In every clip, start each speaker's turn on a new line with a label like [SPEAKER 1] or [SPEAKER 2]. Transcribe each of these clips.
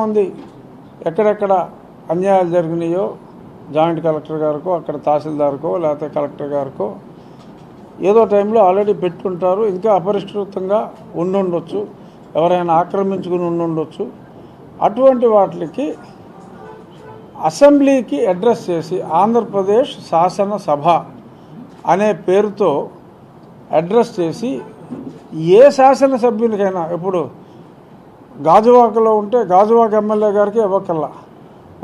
[SPEAKER 1] మంది ఎక్కడెక్కడ అన్యాయాలు జరిగినాయో జాయింట్ కలెక్టర్ గారికో అక్కడ తహసీల్దార్కో లేకపోతే కలెక్టర్ గారికో ఏదో టైంలో ఆల్రెడీ పెట్టుకుంటారు. ఇంకా అపరిష్కృతంగా ఉండుండొచ్చు, ఎవరైనా ఆక్రమించుకుని ఉండుండొచ్చు. అటువంటి వాటికి అసెంబ్లీకి అడ్రస్ చేసి ఆంధ్రప్రదేశ్ శాసనసభ అనే పేరుతో అడ్రస్ చేసి ఏ శాసనసభ్యునికైనా ఇప్పుడు గాజువాకలో ఉంటే గాజువాక ఎమ్మెల్యే గారికి ఇవ్వకల్లా,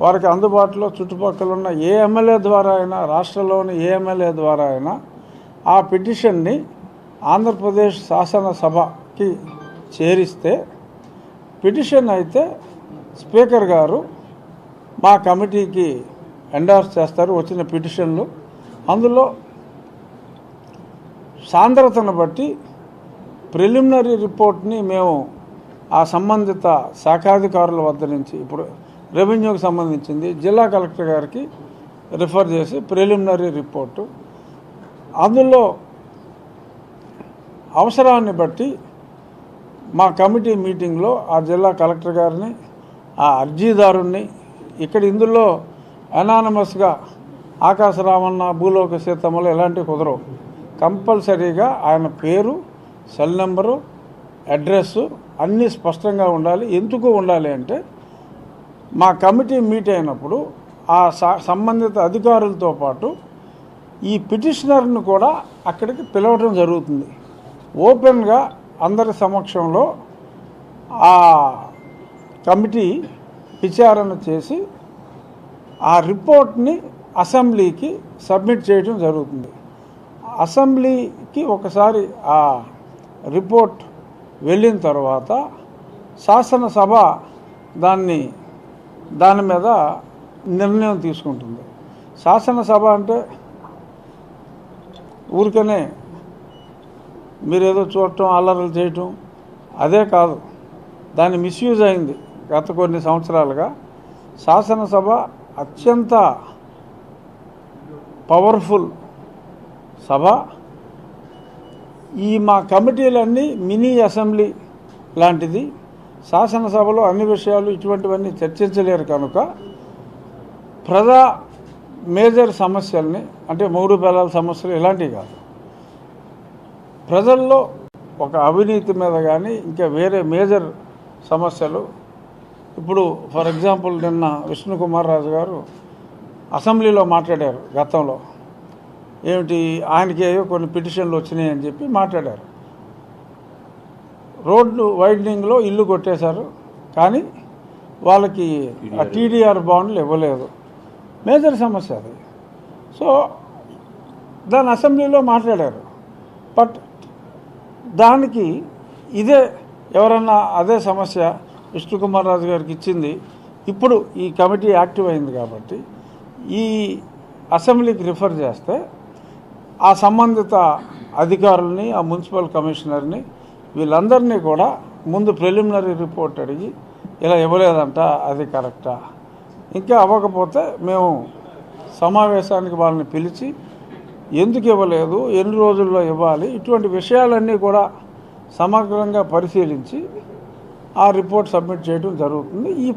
[SPEAKER 1] వారికి అందుబాటులో చుట్టుపక్కల ఉన్న ఏ ఎమ్మెల్యే ద్వారా అయినా, రాష్ట్రంలోని ఏ ఎమ్మెల్యే ద్వారా అయినా ఆ పిటిషన్ని ఆంధ్రప్రదేశ్ శాసనసభకి చేరిస్తే పిటిషన్ అయితే స్పీకర్ గారు మా కమిటీకి ఎండార్స్ చేస్తారు వచ్చిన పిటిషన్లు. అందులో సాంద్రతను బట్టి ప్రిలిమినరీ రిపోర్ట్ని మేము ఆ సంబంధిత శాఖాధికారుల వద్ద నుంచి, ఇప్పుడు రెవెన్యూకి సంబంధించింది జిల్లా కలెక్టర్ గారికి రిఫర్ చేసి ప్రిలిమినరీ రిపోర్టు, అందులో అవసరాన్ని బట్టి మా కమిటీ మీటింగ్లో ఆ జిల్లా కలెక్టర్ గారిని, ఆ అర్జీదారుణ్ణి, ఇక్కడ ఇందులో అనానమస్గా ఆకాశరామన్న, భూలోక సీతమ్మలు ఎలాంటివి కుదరవు. కంపల్సరీగా ఆయన పేరు, సెల్ నెంబరు, అడ్రస్సు అన్నీ స్పష్టంగా ఉండాలి. ఎందుకు ఉండాలి అంటే మా కమిటీ మీట్ అయినప్పుడు ఆ సంబంధిత అధికారులతో పాటు ఈ పిటిషనర్ను కూడా అక్కడికి పిలవడం జరుగుతుంది. ఓపెన్గా అందరి సమక్షంలో ఆ కమిటీ విచారణ చేసి ఆ రిపోర్ట్ని అసెంబ్లీకి సబ్మిట్ చేయడం జరుగుతుంది. అసెంబ్లీకి ఒకసారి ఆ రిపోర్ట్ వెళ్ళిన తర్వాత శాసనసభ దాని మీద నిర్ణయం తీసుకుంటుంది. శాసనసభ అంటే ఊరికనే మీరేదో చూడటం, అల్లర్లు చేయటం అదే కాదు. దాన్ని మిస్యూజ్ అయింది గత కొన్ని సంవత్సరాలుగా. శాసనసభ అత్యంత పవర్ఫుల్ సభ. ఈ మా కమిటీలన్నీ మినీ అసెంబ్లీ లాంటిది. శాసనసభలో అన్ని విషయాలు ఇటువంటివన్నీ చర్చించలేరు కనుక మేజర్ సమస్యల్ని, అంటే మూడు పేలాల సమస్యలు ఇలాంటివి కాదు, ప్రజల్లో ఒక అవినీతి మీద కానీ ఇంకా వేరే మేజర్ సమస్యలు. ఇప్పుడు ఫర్ ఎగ్జాంపుల్ నిన్న విష్ణుకుమార్ రాజు గారు అసెంబ్లీలో మాట్లాడారు. గతంలో ఏమిటి, ఆయనకి ఏవో కొన్ని పిటిషన్లు వచ్చినాయి అని చెప్పి మాట్లాడారు. రోడ్డు వైడనింగ్లో ఇల్లు కొట్టేశారు, కానీ వాళ్ళకి ఆ టీడీఆర్ బాండ్లు ఇవ్వలేదు. మేజర్ సమస్య అది. సో దాని అసెంబ్లీలో మాట్లాడారు. బట్ దానికి ఇదే ఎవరన్నా అదే సమస్య విష్ణుకుమార్ రాజు గారికి ఇచ్చింది. ఇప్పుడు ఈ కమిటీ యాక్టివ్ అయింది కాబట్టి ఈ అసెంబ్లీకి రిఫర్ చేస్తే ఆ సంబంధిత అధికారుల్ని, ఆ మున్సిపల్ కమిషనర్ని, వీళ్ళందరినీ కూడా ముందు ప్రిలిమినరీ రిపోర్ట్ అడిగి ఇలా ఇవ్వలేదంట, అది కరెక్టా, ఇంకా అవ్వకపోతే మేము సమావేశానికి వాళ్ళని పిలిచి ఎందుకు ఇవ్వలేదు, ఎన్ని రోజుల్లో ఇవ్వాలి, ఇటువంటి విషయాలన్నీ కూడా సమగ్రంగా పరిశీలించి ఆ రిపోర్ట్ సబ్మిట్ చేయడం జరుగుతుంది. ఈ